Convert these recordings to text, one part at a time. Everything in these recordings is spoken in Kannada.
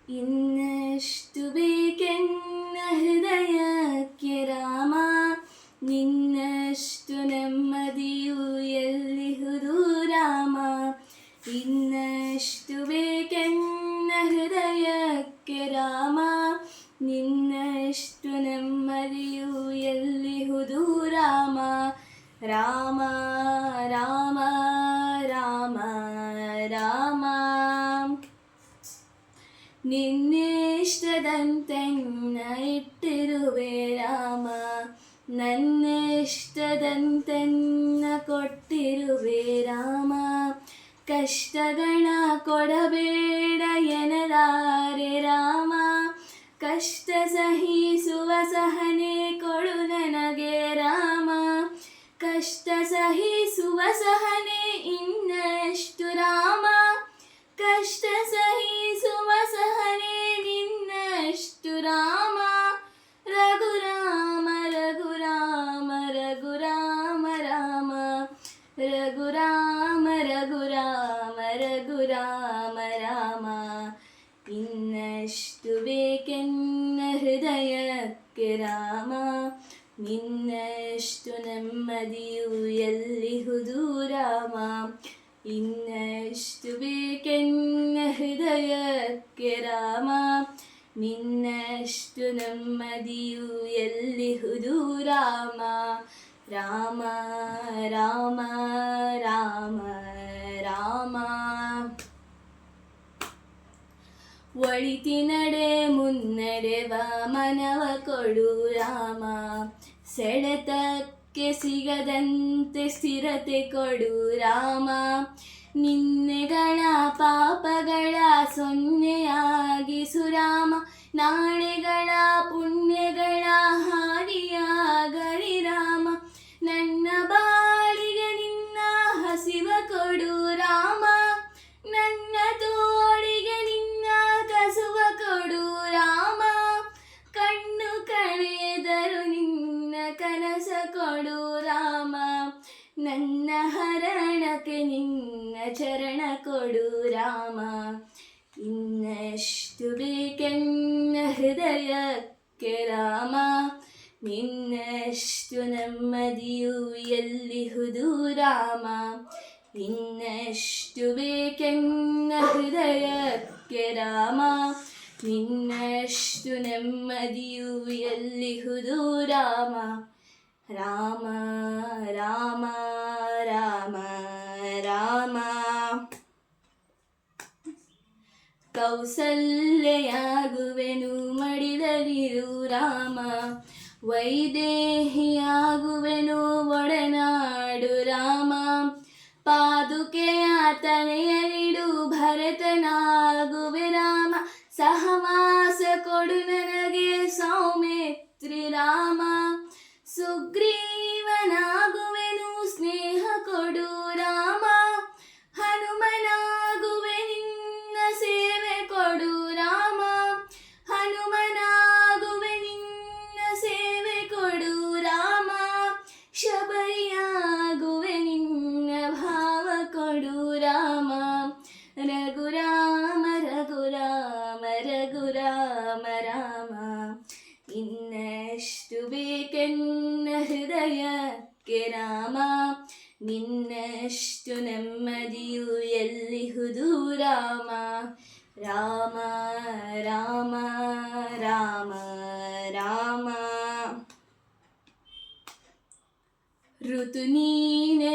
ಇನ್ನೆಷ್ಟು ಬೇಕೆನ್ನ ಹೃದಯಕ್ಕೆ ರಾಮ, ನಿನ್ನಷ್ಟು ನೆಮ್ಮದಿಯು ಎಲ್ಲಿಹುದು ರಾಮ. ಇನ್ನೆಷ್ಟು ಬೇಕೆನ್ನ ಹೃದಯಕ್ಕೆ ರಾಮ, ನಿನ್ನಷ್ಟು ನೆಮ್ಮದಿಯು ಎಲ್ಲಿಹುದು ರಾಮ. ರಾಮ ರಾಮ ರಾಮ ರಾಮ, ನಿನ್ನಿಷ್ಟದಂತೆನ್ನ ಇಟ್ಟಿರುವೆ ರಾಮ, ನನ್ನಿಷ್ಟದಂತೆನ್ನ ಕೊಟ್ಟಿರುವೆ ರಾಮ. ಕಷ್ಟಗಳ ಕೊಡಬೇಡ ಎನ್ನಲಾರೆ ರಾಮ, ಕಷ್ಟ ಸಹಿಸುವ ಸಹನೆ ಕೊಡು ನನಗೆ ರಾಮ. ಕಷ್ಟ ಸಹಿಸುವ ಸಹನೆ ಇನ್ನಷ್ಟು ರಾಮ, ಕಷ್ಟ ಸಹಿಸುವ ಸಹನೆ ನಿನ್ನಷ್ಟು ರಾಮ. ರಘುರಾಮ ರಘುರಾಮ ರಘುರಾಮ ರಾಮ, ರಘುರಾಮ ರಘುರಾಮ ರಘುರಾಮ ರಾಮ. ಇನ್ನಷ್ಟು ಬೇಕೆನ್ನ ಹೃದಯಕ್ಕೆ ರಾಮ, ನಿನ್ನಷ್ಟು ನೆಮ್ಮದಿಯು ಎಲ್ಲಿಹುದು ರಾಮ. ಇನ್ನಷ್ಟು ಬೇಕೆನ್ನ ಹೃದಯಕ್ಕೆ ರಾಮ, ನಿನ್ನಷ್ಟು ನೆಮ್ಮದಿಯು ಎಲ್ಲಿಹುದು ರಾಮ. ರಾಮ ರಾಮ ರಾಮ ರಾಮ, ಒಳಿತಿನಡೆ ಮುನ್ನಡೆವ ಮನವ ಕೊಡು ರಾಮ, ಸೆಳೆತಕ್ಕೆ ಸಿಗದಂತೆ ಸ್ಥಿರತೆ ಕೊಡು ರಾಮ. ನಿನ್ನೆಗಳ ಪಾಪಗಳ ಸೊನ್ನೆಯಾಗಿಸು ರಾಮ, ನಾಳೆಗಳ ಪುಣ್ಯಗಳ ಹಾದಿಯಾಗಲಿ ರಾಮ. ನನ್ನ ಬಾಳಿಗೆ ನಿನ್ನ ಹಸಿವ ಕೊಡು ರಾಮ, ನನ್ನ ತೋಳಿಗೆ ನಿನ್ನ ಕಸುವ ಕೊಡು ರಾಮ. ಕಣ್ಣು ಕಳೆದರು ನಿನ್ನ ಕನಸ ಕೊಡು ರಾಮ, ನನ್ನ ಹರಣಕ್ಕೆ ನಿನ್ನ ಚರಣ ಕೊಡು ರಾಮ. ಇನ್ನಷ್ಟು ಬೇಕೆನ್ನ ಹೃದಯಕ್ಕೆ ರಾಮ, ನಿನ್ನಷ್ಟು ನೆಮ್ಮದಿಯು ಎಲ್ಲಿಹುದು ರಾಮ. ಇನ್ನಷ್ಟು ಬೇಕೆನ್ನ ಹೃದಯಕ್ಕೆ ರಾಮ, ನಿನ್ನಷ್ಟು ನೆಮ್ಮದಿಯು ಎಲ್ಲಿಹುದು ರಾಮ. ರಾಮ ರಾಮ ರಾಮ ರಾಮ, ಕೌಸಲ್ಯೆಯಾಗುವೆನು ಮಡಿದಲಿರು ರಾಮ, ವೈದೇಹಿಯಾಗುವೆನು ಒಡನಾಡು ರಾಮ. ಪಾದುಕೆಯ ತಲೆಯಲಿಡು ಭರತನಾಗುವೆ ರಾಮ, ಸಹವಾಸ ಕೊಡು ನನಗೆ ಸೌಮಿತ್ರಿ ರಾಮ. ಸುಗ್ರೀವನಾಗುವೆನು ಸ್ನೇಹ ಕೊಡು ರಾಮ, ಹನುಮನಾಗುವೆ ನಿನ್ನ ಸೇವೆ ಕೊಡು ರಾಮ. ಹನುಮನಾಗುವೆ ನಿನ್ನ ಸೇವೆ ಕೊಡು ರಾಮ, ಶಬರಿಯಾಗುವೆ ನಿನ್ನ ಭಾವ ಕೊಡು ರಾಮ. ರಘುರಾಮ ರಘುರಾಮ ರಘುರಾಮ ರಾಮ, ಇನ್ನಷ್ಟು ಬೇಕೆನ್ನ ಹೃದಯಕ್ಕೆ ರಾಮ, ನಿನ್ನಷ್ಟು ನೆಮ್ಮದಿಯು ಎಲ್ಲಿಹುದು ರಾಮ. ರಾಮ ರಾಮ ರಾಮ ರಾಮ, ಋತು ನೀನೆ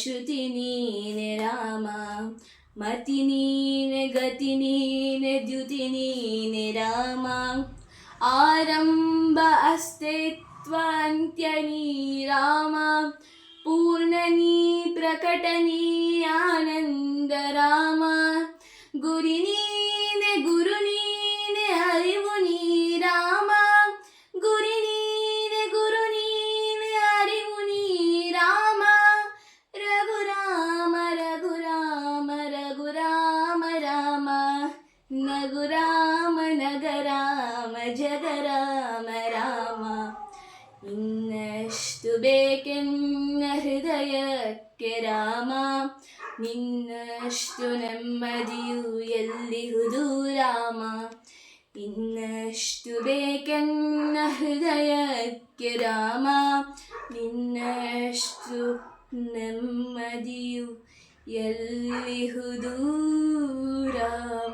ಶ್ರುತಿ ನೀನೆ ರಾಮ, ಮತಿ ನೀನೆ ಗತಿ ನೀನೆ ದ್ಯುತಿ ನೀನೆ ರಾಮ. ಆರಂಭ ಅಸ್ತಿತ್ವ ಅಂತ್ಯ ನೀ ರಾಮ, ಪೂರ್ಣ ನೀ ಪ್ರಕಟ ನೀ ಆನಂದ ರಾಮ. ಗುರಿ ನೀನೆ ಗುರು ನೀನೆ ಅರಿವು ನೀ ರಾಮ, ಗುರಿ ನೀನೆ ಗುರು ನೀನೆ ಅರಿವು ನೀ ರಾಮ. ರಘುರಾಮ ರಘುರಾಮ ರಘುರಾಮ ರಾಮ, ನಗುರಾಮ ನಗರಾಮ ಜಗರಾಮ ರಾಮ. ಇನ್ನಷ್ಟು ಬೇಕೆನ್ನ ಹೃದಯಕ್ಕೆ ರಾಮ, ನಿನ್ನಷ್ಟು ನೆಮ್ಮದಿಯು ಎಲ್ಲಿಹುದು ರಾಮ. ಇನ್ನಷ್ಟು ಬೇಕೆನ್ನ ಹೃದಯಕ್ಕೆ ರಾಮ, ನಿನ್ನಷ್ಟು ನೆಮ್ಮದಿಯು ಎಲ್ಲಿಹುದು ರಾಮ.